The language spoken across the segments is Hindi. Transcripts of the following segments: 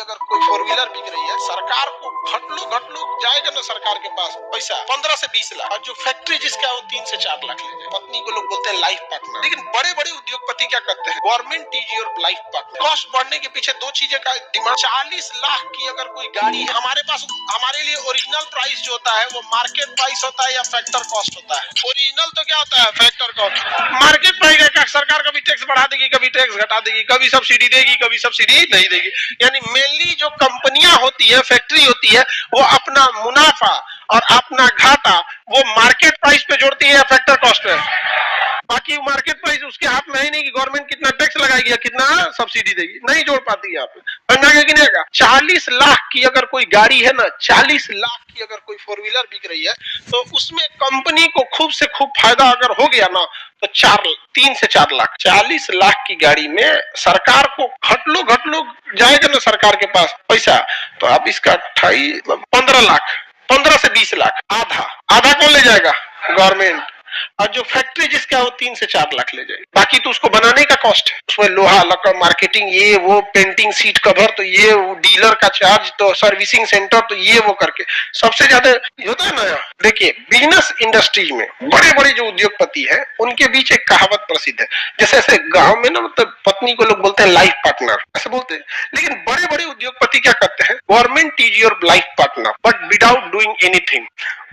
अगर कोई फोर व्हीलर बिक रही है, सरकार को घट लो जाएगा ना सरकार के पास पैसा 15 से 20 लाख, और जो फैक्ट्री जिसका है वो 3 से 4 लाख ले जाए। पत्नी को लोग बोलते हैं लाइफ पार्टनर, लेकिन बड़े बड़े उद्योगपति क्या करते हैं, government is your life partner. Cost बढ़ने के पीछे दो चीजें का डिमांड। 40 लाख की अगर कोई गाड़ी है हमारे पास, हमारे लिए ओरिजिनल प्राइस जो होता है वो मार्केट प्राइस होता है या फैक्टर कॉस्ट होता है। ओरिजिनल तो क्या होता है, फैक्टर कॉस्ट। मार्केट प्राइस का सरकार कभी टैक्स बढ़ा देगी, कभी टैक्स घटा देगी, कभी सब्सिडी देगी, कभी सब्सिडी नहीं देगी। यानी मेनली जो कंपनियां होती है, फैक्ट्री होती है, वो अपना मुनाफा और अपना घाटा वो मार्केट प्राइस पे जोड़ती है या फैक्टर कॉस्ट पे। बाकी मार्केट प्राइस उसके हाथ में ही नहीं कि गवर्नमेंट कितना टैक्स लगाएगी या कितना सब्सिडी देगी, नहीं जोड़ पाती है। समझा कि नहीं? 40 लाख की अगर कोई गाड़ी है ना, 40 लाख की अगर कोई फोर व्हीलर बिक रही है, तो उसमें कंपनी को खूब से खूब फायदा अगर हो गया ना, तो 3 से 4 लाख। 40 लाख की गाड़ी में सरकार को घट लो जाएगा ना सरकार के पास पैसा, तो आप इसका 15 लाख, 15 से 20 लाख, आधा कौन ले जाएगा? गवर्नमेंट। और जो फैक्ट्री जिसका है वो 3 से 4 लाख ले जाएगी। बाकी तो उसको बनाने का कॉस्ट है, उसमें लोहा लकड़, मार्केटिंग, ये वो, पेंटिंग, सीट कवर, तो ये वो, डीलर का चार्ज, तो सर्विसिंग सेंटर, तो ये वो करके सबसे ज्यादा होता है ना। देखिए, बिजनेस इंडस्ट्रीज में बड़े बड़े जो उद्योगपति है उनके बीच एक कहावत प्रसिद्ध है, जैसे ऐसे गांव में ना, मतलब पत्नी को लोग बोलते हैं लाइफ पार्टनर, ऐसे बोलते हैं। लेकिन बड़े बड़े उद्योगपति क्या करते हैं, government is your life partner but without doing anything.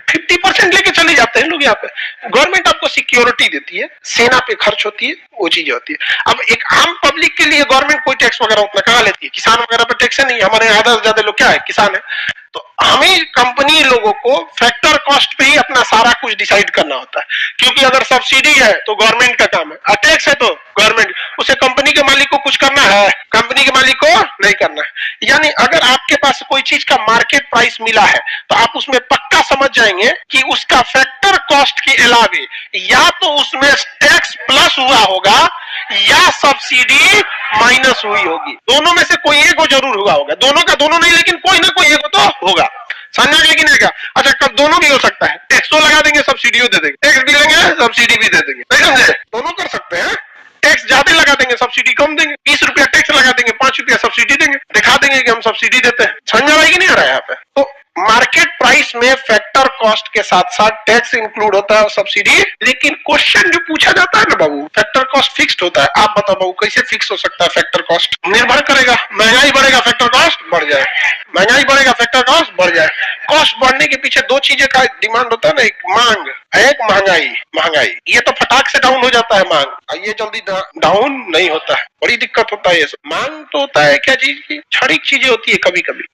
50% लेके चले जाते हैं लोग यहाँ पे। गवर्नमेंट आपको सिक्योरिटी देती है, सेना पे खर्च होती है, वो चीजें होती है। अब एक आम पब्लिक के लिए गवर्नमेंट कोई टैक्स वगैरह उतना कहाँ लेती है? किसान वगैरह पे टैक्स नहीं, हमारे आधा से ज्यादा लोग क्या है, किसान है। तो हमें कंपनी लोगों को फैक्टर कॉस्ट पे ही अपना सारा कुछ डिसाइड करना होता है, क्योंकि अगर सब्सिडी है तो गवर्नमेंट का काम है, टैक्स है तो गवर्नमेंट, उसे कंपनी के मालिक को कुछ करना है, कंपनी के मालिक को नहीं करना है। यानी अगर आपके पास कोई चीज का मार्केट प्राइस मिला है, तो आप उसमें पक्का समझ जाएंगे कि उसका फैक्टर कॉस्ट के अलावे या तो उसमें टैक्स प्लस हुआ होगा या सब्सिडी माइनस हुई होगी। दोनों में से कोई एक जरूर हुआ होगा, दोनों का दोनों नहीं, लेकिन कोई ना कोई एक तो होगा। समझा? लेकिन है क्या? अच्छा, कब दोनों भी हो सकता है, टैक्स तो लगा देंगे, सब्सिडी दे देंगे, टैक्स भी लेंगे, सब्सिडी भी दे देंगे, नहीं समझे? दोनों कर सकते हैं। टैक्स ज्यादा लगा देंगे, सब्सिडी कम देंगे, 20 रुपया टैक्स लगा देंगे, 5 रुपया सब्सिडी देंगे, दिखा देंगे कि हम सब्सिडी देते हैं। समझ रहा है कि नहीं आ रहा है यहाँ पे? तो मार्केट प्राइस में फैक्टर कॉस्ट के साथ साथ टैक्स इंक्लूड होता है और सब्सिडी। लेकिन क्वेश्चन जो पूछा जाता है ना बाबू, फैक्टर कॉस्ट फिक्स्ड होता है, आप बताओ बाबू कैसे फिक्स हो सकता है फैक्टर कॉस्ट? निर्भर करेगा, महंगाई बढ़ेगा फैक्टर कॉस्ट बढ़ जाए, महंगाई बढ़ेगा फैक्टर कॉस्ट बढ़ जाए। कॉस्ट बढ़ने के पीछे दो चीजें का डिमांड होता है ना, एक मांग, एक महंगाई। ये तो फटाक से डाउन हो जाता है मांग, ये जल्दी डाउन नहीं होता है, बड़ी दिक्कत होता है। ये सब मांग तो होता है क्या चीज की, क्षणिक चीजें होती है कभी कभी।